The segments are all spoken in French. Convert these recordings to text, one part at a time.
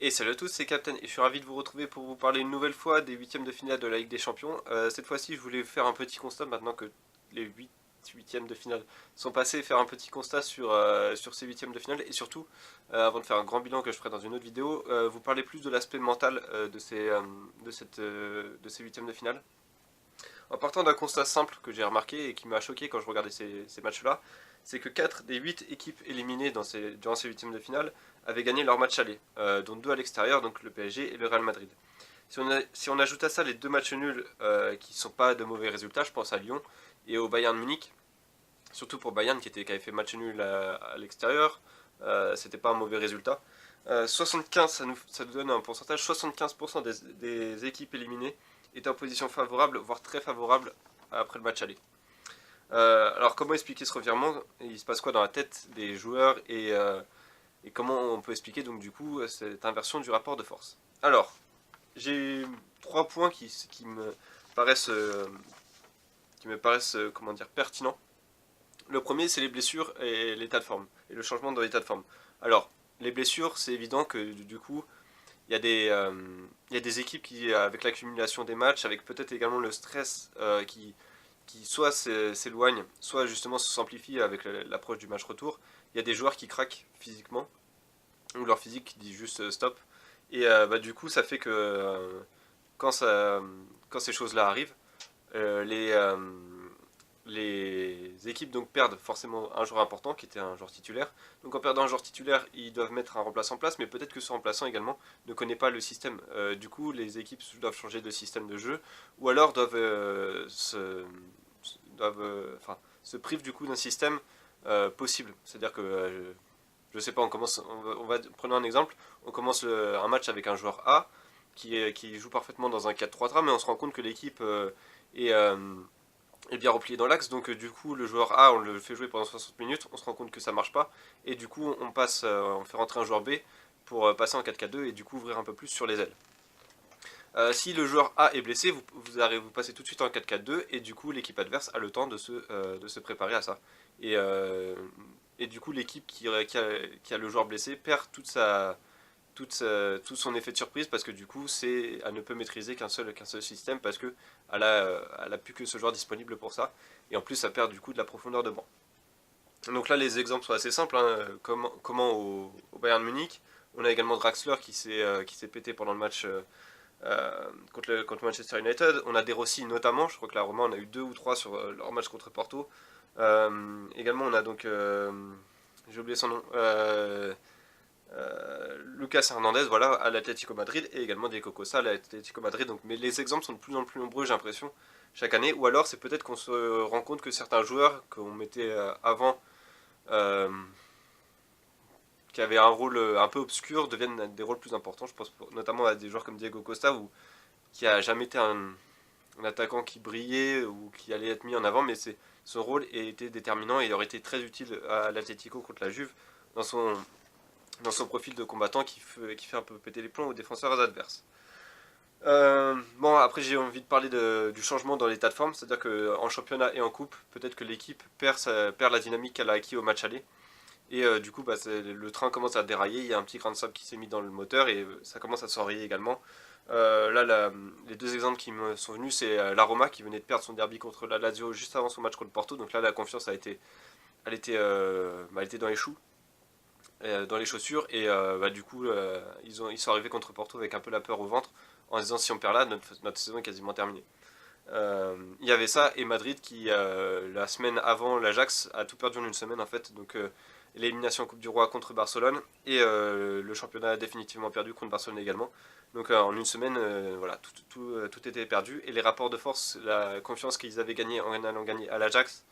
Et salut à tous, c'est Captain et je suis ravi de vous retrouver pour vous parler une nouvelle fois des huitièmes de finale de la Ligue des Champions. Cette fois-ci, je voulais faire un petit constat maintenant que les huitièmes de finale sont passés, faire un petit constat sur ces huitièmes de finale et surtout, avant de faire un grand bilan que je ferai dans une autre vidéo, vous parler plus de l'aspect mental de ces huitièmes de finale. En partant d'un constat simple que j'ai remarqué et qui m'a choqué quand je regardais ces matchs-là, c'est que 4 des 8 équipes éliminées durant ces huitièmes de finale avaient gagné leur match aller, dont 2 à l'extérieur, donc le PSG et le Real Madrid. Si on ajoute à ça les 2 matchs nuls qui ne sont pas de mauvais résultats, je pense à Lyon et au Bayern Munich, surtout pour Bayern qui avait fait match nul à l'extérieur, c'était pas un mauvais résultat. 75, ça nous donne un pourcentage, 75% des équipes éliminées étaient en position favorable, voire très favorable après le match aller. Alors comment expliquer ce revirement? Il se passe quoi dans la tête des joueurs et comment on peut expliquer donc du coup cette inversion du rapport de force? Alors, j'ai 3 points paraissent, euh, qui me paraissent comment dire, pertinents. Le premier, c'est les blessures et l'état de forme, et le changement dans l'état de forme. Alors, les blessures, c'est évident que du coup, il y a des équipes qui, avec l'accumulation des matchs, avec peut-être également le stress qui soit s'éloigne, soit justement s'amplifie avec l'approche du match retour, il y a des joueurs qui craquent physiquement, ou leur physique qui dit juste stop. Et du coup, ça fait que quand, ça, quand ces choses-là arrivent, euh, les, euh, les équipes donc perdent forcément un joueur important qui était un joueur titulaire. Donc en perdant un joueur titulaire, ils doivent mettre un remplaçant en place, mais peut-être que ce remplaçant également ne connaît pas le système. Du coup, les équipes doivent changer de système de jeu, ou alors se privent du coup d'un système possible. C'est-à-dire que je sais pas, prenons un exemple, on commence un match avec un joueur A qui joue parfaitement dans un 4-3-3, mais on se rend compte que l'équipe est, est bien repliée dans l'axe, donc du coup le joueur A on le fait jouer pendant 60 minutes, on se rend compte que ça marche pas, et du coup on fait rentrer un joueur B pour passer en 4-4-2 et du coup ouvrir un peu plus sur les ailes. Si le joueur A est blessé, vous passez tout de suite en 4-4-2 et du coup l'équipe adverse a le temps de se préparer à ça. Et, euh, et du coup l'équipe qui a le joueur blessé perd tout son effet de surprise parce que du coup elle ne peut maîtriser qu'un seul système parce que elle a plus que ce joueur disponible pour ça. Et en plus ça perd du coup de la profondeur de banc. Donc là les exemples sont assez simples, hein. Comment au Bayern Munich, on a également Draxler qui s'est pété pendant le match contre Manchester United. On a des Rossi notamment, je crois que la Roma en a eu 2 ou 3 sur leur match contre Porto. Également on a donc, j'ai oublié son nom, Lucas Hernandez voilà, à l'Atlético Madrid et également Diego Costa à l'Atlético Madrid. Donc, mais les exemples sont de plus en plus nombreux j'ai l'impression chaque année. Ou alors c'est peut-être qu'on se rend compte que certains joueurs qu'on mettait avant euh, qui avaient un rôle un peu obscur deviennent des rôles plus importants. Je pense notamment à des joueurs comme Diego Costa qui a jamais été un attaquant qui brillait ou qui allait être mis en avant, mais son rôle était déterminant et il aurait été très utile à l'Atlético contre la Juve dans dans son profil de combattant qui fait un peu péter les plombs aux défenseurs adverses. Bon, après j'ai envie de parler du changement dans l'état de forme, c'est-à-dire qu'en championnat et en coupe, peut-être que l'équipe perd la dynamique qu'elle a acquis au match aller, et du coup le train commence à dérailler, il y a un petit grain de sable qui s'est mis dans le moteur, et ça commence à s'enrayer également. Les 2 exemples qui me sont venus, c'est la Roma qui venait de perdre son derby contre la Lazio juste avant son match contre Porto, donc là la confiance elle était dans les choux, dans les chaussures, et du coup ils sont arrivés contre Porto avec un peu la peur au ventre en se disant si on perd là notre saison est quasiment terminée. Il y avait ça et Madrid qui la semaine avant l'Ajax a tout perdu en une semaine en fait, donc l'élimination en Coupe du Roi contre Barcelone et le championnat définitivement perdu contre Barcelone également. Donc en une semaine, voilà, tout était perdu et les rapports de force, la confiance qu'ils avaient gagnée en allant gagner à l'Ajax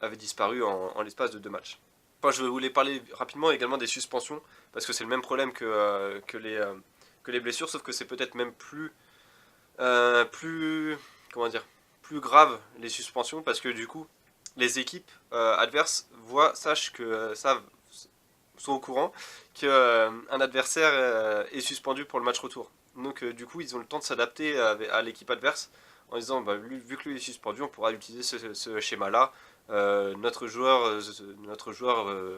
avait disparu en l'espace de 2 matchs. Enfin, je voulais parler rapidement également des suspensions, parce que c'est le même problème que les blessures, sauf que c'est peut-être même plus, comment dire, plus grave les suspensions, parce que du coup, les équipes adverses savent, sont au courant qu'un adversaire est suspendu pour le match retour. Donc du coup, ils ont le temps de s'adapter à l'équipe adverse en disant, vu que lui est suspendu, on pourra utiliser ce schéma-là notre joueur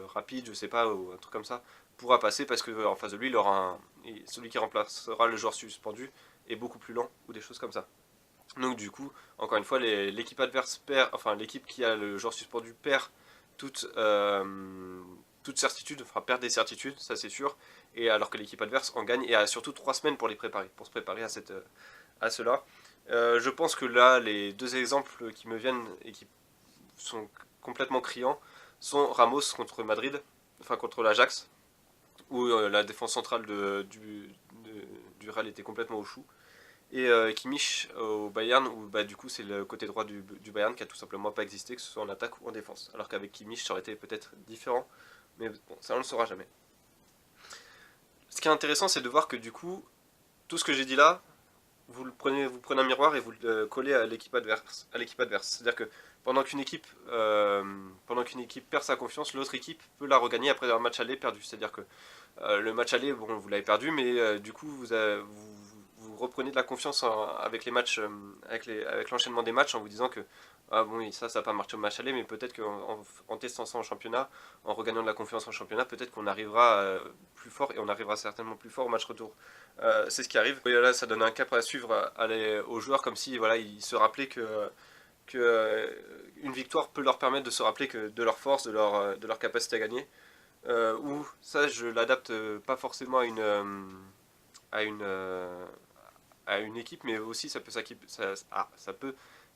rapide, je sais pas, ou un truc comme ça, pourra passer parce que en face de lui, il aura celui qui remplacera le joueur suspendu est beaucoup plus lent, ou des choses comme ça. Donc du coup, encore une fois, l'équipe adverse perd, enfin l'équipe qui a le joueur suspendu perd toute, toute certitude, enfin perd des certitudes, ça c'est sûr, et alors que l'équipe adverse en gagne et a surtout 3 semaines pour les préparer, pour se préparer à cela. Je pense que là, les deux exemples qui me viennent et qui sont complètement criants sont Ramos contre Madrid, enfin contre l'Ajax, où la défense centrale du Real était complètement au chou, et Kimmich au Bayern, où bah, du coup c'est le côté droit du Bayern qui a tout simplement pas existé, que ce soit en attaque ou en défense. Alors qu'avec Kimmich ça aurait été peut-être différent, mais bon, ça on le saura jamais. Ce qui est intéressant, c'est de voir que du coup, tout ce que j'ai dit là, vous prenez un miroir et vous le collez à l'équipe adverse. C'est-à-dire que pendant qu'une équipe perd sa confiance, l'autre équipe peut la regagner après un match aller perdu. C'est-à-dire que le match aller, bon, vous l'avez perdu, mais du coup, vous reprenez de la confiance avec les matchs, avec l'enchaînement des matchs en vous disant que ah bon, oui, ça n'a pas marché au match aller, mais peut-être qu'en testant ça en championnat, en regagnant de la confiance en championnat, peut-être qu'on arrivera plus fort et on arrivera certainement plus fort au match retour. C'est ce qui arrive. Et là, ça donne un cap à suivre aux joueurs, comme si voilà, ils se rappelaient que une victoire peut leur permettre de se rappeler que de leur force, de leur capacité à gagner. Ou ça, je l'adapte pas forcément à une, euh, à une équipe, mais aussi ça peut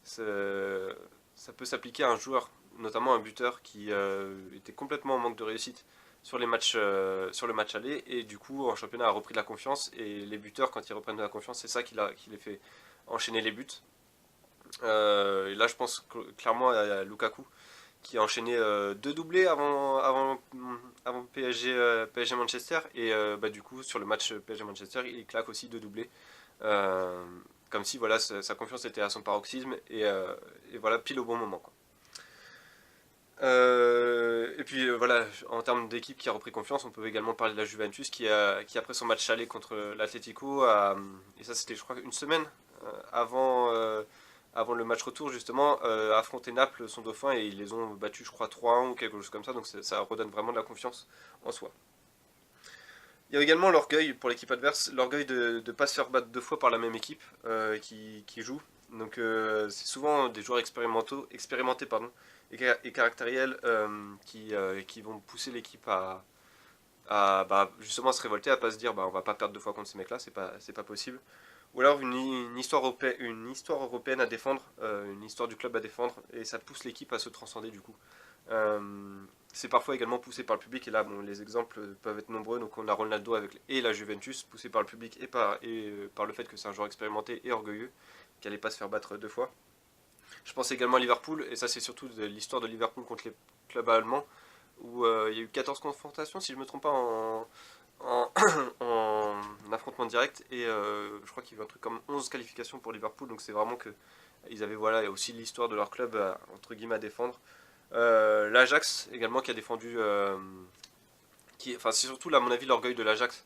ça peut s'appliquer à un joueur, notamment un buteur qui était complètement en manque de réussite sur le match aller, et du coup en championnat a repris de la confiance, et les buteurs quand ils reprennent de la confiance, c'est ça qui les fait enchaîner les buts. Et là je pense clairement à Lukaku qui a enchaîné deux doublés avant PSG Manchester, et bah, du coup sur le match PSG Manchester il claque aussi deux doublés. Euh, Comme si voilà, sa confiance était à son paroxysme, et voilà, pile au bon moment, quoi. Et puis voilà, en termes d'équipe qui a repris confiance, on peut également parler de la Juventus qui après son match aller contre l'Atlético, et ça c'était je crois une semaine avant le match retour justement, affronté Naples, son dauphin, et ils les ont battus je crois 3-1 ou quelque chose comme ça, donc ça redonne vraiment de la confiance en soi. Il y a également l'orgueil pour l'équipe adverse, l'orgueil de ne pas se faire battre deux fois par la même équipe qui joue. Donc c'est souvent des joueurs expérimentés pardon, et caractériels qui vont pousser l'équipe à bah, justement se révolter, à pas se dire bah, on va pas perdre deux fois contre ces mecs-là, c'est pas possible. Ou alors une histoire européenne à défendre, une histoire du club à défendre, et ça pousse l'équipe à se transcender du coup. C'est parfois également poussé par le public, et là bon, les exemples peuvent être nombreux. Donc on a Ronaldo et la Juventus, poussé par le public par le fait que c'est un joueur expérimenté et orgueilleux, qui n'allait pas se faire battre deux fois. Je pense également à Liverpool, et ça c'est surtout de l'histoire de Liverpool contre les clubs allemands, où il y a eu 14 confrontations, si je ne me trompe pas, en, en affrontement direct, et je crois qu'il y a eu un truc comme 11 qualifications pour Liverpool, donc c'est vraiment que ils avaient voilà, aussi l'histoire de leur club entre guillemets à défendre. L'Ajax également qui a défendu, enfin c'est surtout là, à mon avis l'orgueil de l'Ajax.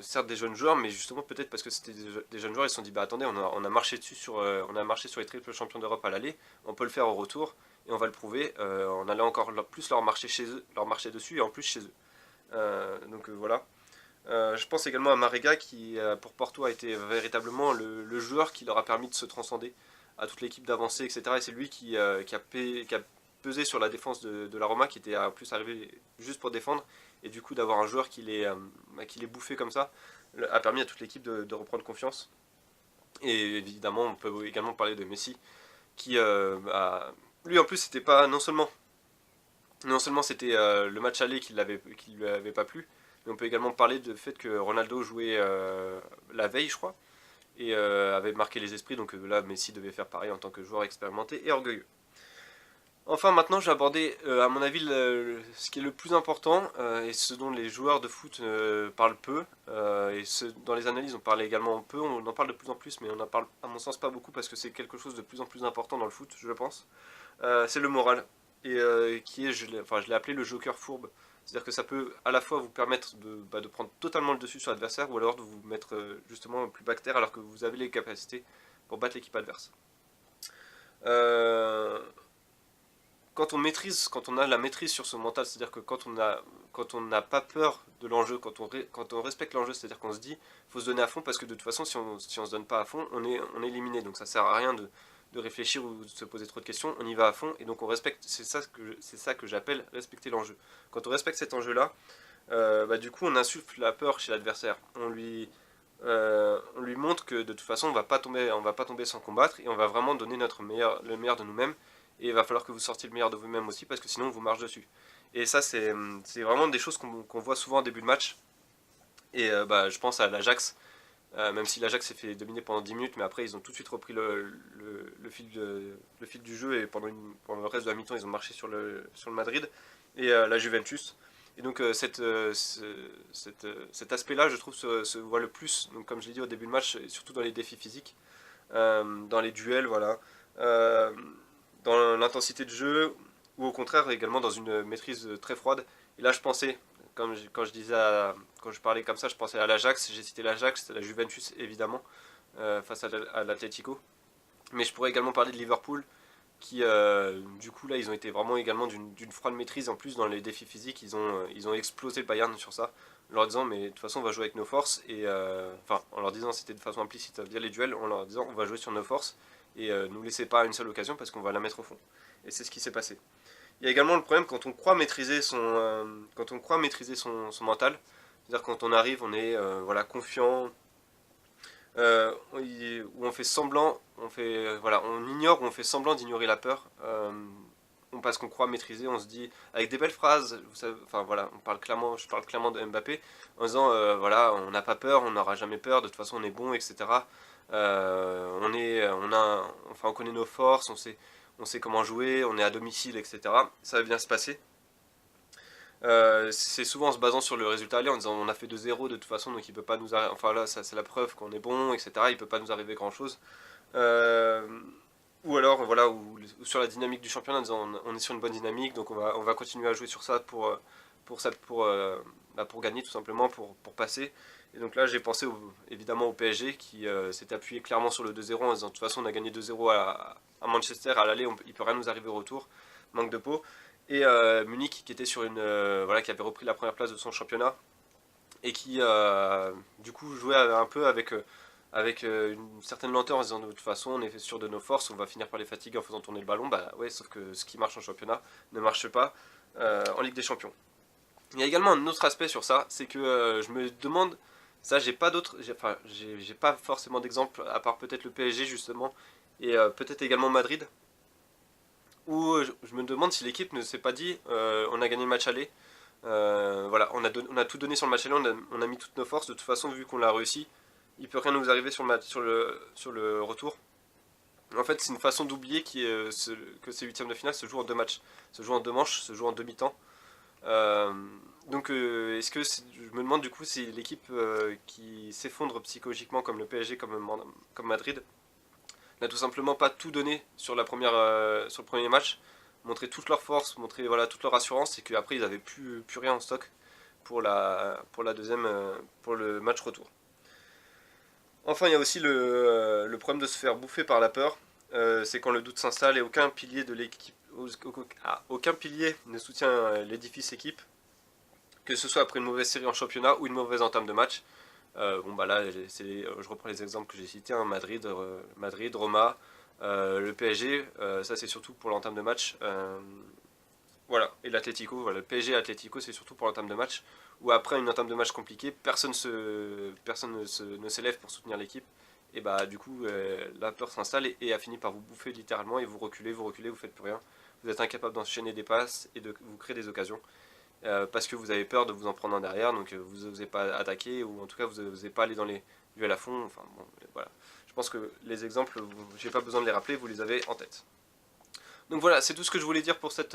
Certes des jeunes joueurs, mais justement peut-être parce que c'était des jeunes joueurs, ils se sont dit bah attendez, on a marché dessus on a marché sur les triples champions d'Europe à l'aller, on peut le faire au retour et on va le prouver. On allait encore plus leur marcher chez eux, leur marcher dessus et en plus chez eux. Donc voilà. Je pense également à Marega qui pour Porto a été véritablement le joueur qui leur a permis de se transcender, à toute l'équipe d'avancer, etc. Et c'est lui qui a pesé sur la défense de la Roma, qui était en plus arrivé juste pour défendre, et du coup d'avoir un joueur qui les bouffait comme ça a permis à toute l'équipe de reprendre confiance. Et évidemment on peut également parler de Messi qui lui en plus c'était pas non seulement c'était le match aller qui lui avait pas plu, mais on peut également parler du fait que Ronaldo jouait la veille, je crois, et avait marqué les esprits, donc là Messi devait faire pareil en tant que joueur expérimenté et orgueilleux. Enfin maintenant je vais aborder à mon avis ce qui est le plus important, et ce dont les joueurs de foot parlent peu, et dans les analyses on parle également peu, on en parle de plus en plus, mais on en parle à mon sens pas beaucoup parce que c'est quelque chose de plus en plus important dans le foot, je pense. C'est le moral, et qui est, je l'ai appelé le joker fourbe. C'est-à-dire que ça peut à la fois vous permettre de prendre totalement le dessus sur l'adversaire, ou alors de vous mettre justement plus bactère alors que vous avez les capacités pour battre l'équipe adverse. Euh, quand on a la maîtrise sur son mental, c'est-à-dire que quand on n'a pas peur de l'enjeu, quand on respecte l'enjeu, c'est-à-dire qu'on se dit, faut se donner à fond parce que de toute façon, si on se donne pas à fond, on est éliminé. Donc ça sert à rien de réfléchir ou de se poser trop de questions. On y va à fond et donc on respecte. C'est ça que j'appelle respecter l'enjeu. Quand on respecte cet enjeu-là, bah, du coup, on insuffle la peur chez l'adversaire. On lui montre que de toute façon, on va pas tomber sans combattre et on va vraiment donner le meilleur de nous-mêmes. Et il va falloir que vous sortiez le meilleur de vous-même aussi parce que sinon on vous marche dessus. Et ça, c'est vraiment des choses qu'on voit souvent en début de match. Et bah, je pense à l'Ajax, même si l'Ajax s'est fait dominer pendant 10 minutes, mais après ils ont tout de suite repris le fil du jeu et pendant le reste de la mi-temps ils ont marché sur le Madrid et la Juventus. Et donc cet aspect-là, je trouve, se voit le plus, donc, comme je l'ai dit au début de match, et surtout dans les défis physiques, dans les duels, voilà, euh, dans l'intensité de jeu, ou au contraire également dans une maîtrise très froide. Et là, je pensais, quand je parlais comme ça, je pensais à l'Ajax, j'ai cité l'Ajax, la Juventus évidemment, face à l'Atlético. Mais je pourrais également parler de Liverpool, qui du coup là ils ont été vraiment également d'une froide maîtrise en plus dans les défis physiques, ils ont explosé le Bayern sur ça, en leur disant mais de toute façon on va jouer avec nos forces, et enfin en leur disant c'était de façon implicite via les duels, en leur disant on va jouer sur nos forces et nous laissez pas une seule occasion parce qu'on va la mettre au fond. Et c'est ce qui s'est passé. Il y a également le problème quand on croit maîtriser son mental, c'est-à-dire quand on arrive, on est voilà, confiant, où on fait semblant, voilà, on ignore ou on fait semblant d'ignorer la peur, parce qu'on croit maîtriser, on se dit avec des belles phrases, vous savez, enfin voilà, je parle clairement de Mbappé en disant voilà, on n'a pas peur, on n'aura jamais peur, de toute façon on est bon, etc. Enfin, on connaît nos forces, on sait comment jouer, on est à domicile, etc. Ça va bien se passer. C'est souvent en se basant sur le résultat aller, en disant on a fait 2-0 de toute façon, donc il peut pas nous arriver. Enfin là, ça, c'est la preuve qu'on est bon, etc. Il peut pas nous arriver grand chose. Euh, ou alors, voilà, ou sur la dynamique du championnat, en disant on est sur une bonne dynamique, donc on va continuer à jouer sur ça pour gagner tout simplement, pour passer. Et donc là, j'ai pensé évidemment au PSG qui s'est appuyé clairement sur le 2-0 en disant de toute façon on a gagné 2-0 à Manchester, à l'aller, il peut rien nous arriver au retour, manque de peau. Et Munich qui était sur voilà, qui avait repris la première place de son championnat et qui du coup jouait un peu avec une certaine lenteur en se disant de toute façon on est sûr de nos forces, on va finir par les fatiguer en faisant tourner le ballon. Bah ouais, sauf que ce qui marche en championnat ne marche pas en Ligue des Champions. Il y a également un autre aspect sur ça, c'est que je me demande, ça j'ai pas forcément d'exemple à part peut-être le PSG justement et peut-être également Madrid, où je me demande si l'équipe ne s'est pas dit on a gagné le match aller, voilà, on a tout donné sur le match aller, on a mis toutes nos forces, de toute façon vu qu'on l'a réussi, il peut rien nous arriver sur le retour. En fait, c'est une façon d'oublier que ces huitièmes de finale se jouent en deux matchs, se jouent en deux manches, se jouent en demi-temps. Euh, donc, je me demande du coup si l'équipe qui s'effondre psychologiquement comme le PSG, comme Madrid, n'a tout simplement pas tout donné sur le premier match, montrer toute leur force, montrer voilà, toute leur assurance, et qu'après ils n'avaient plus rien en stock pour la deuxième, pour le match retour. Enfin, il y a aussi le problème de se faire bouffer par la peur. C'est quand le doute s'installe et aucun pilier de l'équipe, aucun pilier ne soutient l'édifice équipe, que ce soit après une mauvaise série en championnat ou une mauvaise entame de match. Bon bah là, je reprends les exemples que j'ai cités, hein, Madrid, Roma, le PSG, ça c'est surtout pour l'entame de match. Voilà, et l'Atlético, voilà, le PSG et l'Atlético, c'est surtout pour l'entame de match, où après une entame de match compliquée, personne ne s'élève pour soutenir l'équipe, et bah du coup, la peur s'installe et a fini par vous bouffer littéralement, et vous reculez, vous faites plus rien. Vous êtes incapable d'enchaîner des passes et de vous créer des occasions, parce que vous avez peur de vous en prendre en derrière, donc vous n'osez pas attaquer, ou en tout cas vous n'osez pas aller dans les duels à fond, enfin bon, voilà. Je pense que les exemples, j'ai pas besoin de les rappeler, vous les avez en tête. Donc voilà, c'est tout ce que je voulais dire pour cette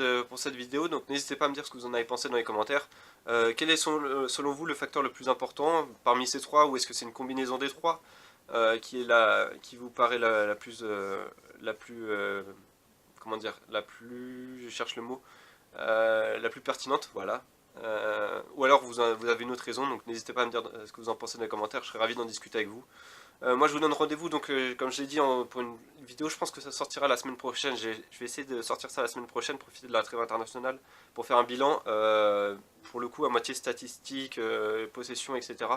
vidéo, donc n'hésitez pas à me dire ce que vous en avez pensé dans les commentaires. Quel est selon vous le facteur le plus important parmi ces trois, ou est-ce que c'est une combinaison des trois qui vous paraît la plus comment dire, je cherche le mot, la plus pertinente, voilà. Ou alors vous avez une autre raison, donc n'hésitez pas à me dire ce que vous en pensez dans les commentaires, je serais ravi d'en discuter avec vous. Moi je vous donne rendez-vous, donc comme je l'ai dit pour une vidéo, je pense que ça sortira la semaine prochaine. Je vais essayer de sortir ça la semaine prochaine, profiter de la trêve internationale pour faire un bilan, pour le coup à moitié statistique, possession, etc.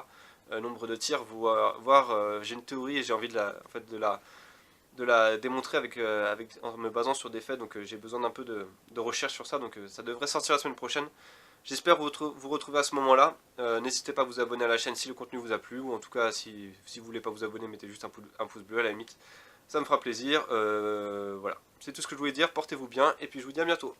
Nombre de tirs, voir j'ai une théorie et j'ai envie en fait, de la démontrer en me basant sur des faits, donc j'ai besoin d'un peu de recherche sur ça, donc ça devrait sortir la semaine prochaine. J'espère vous retrouver à ce moment-là. N'hésitez pas à vous abonner à la chaîne si le contenu vous a plu, ou en tout cas si vous voulez pas vous abonner, mettez juste un pouce bleu à la limite. Ça me fera plaisir. Voilà, c'est tout ce que je voulais dire, portez-vous bien, et puis je vous dis à bientôt.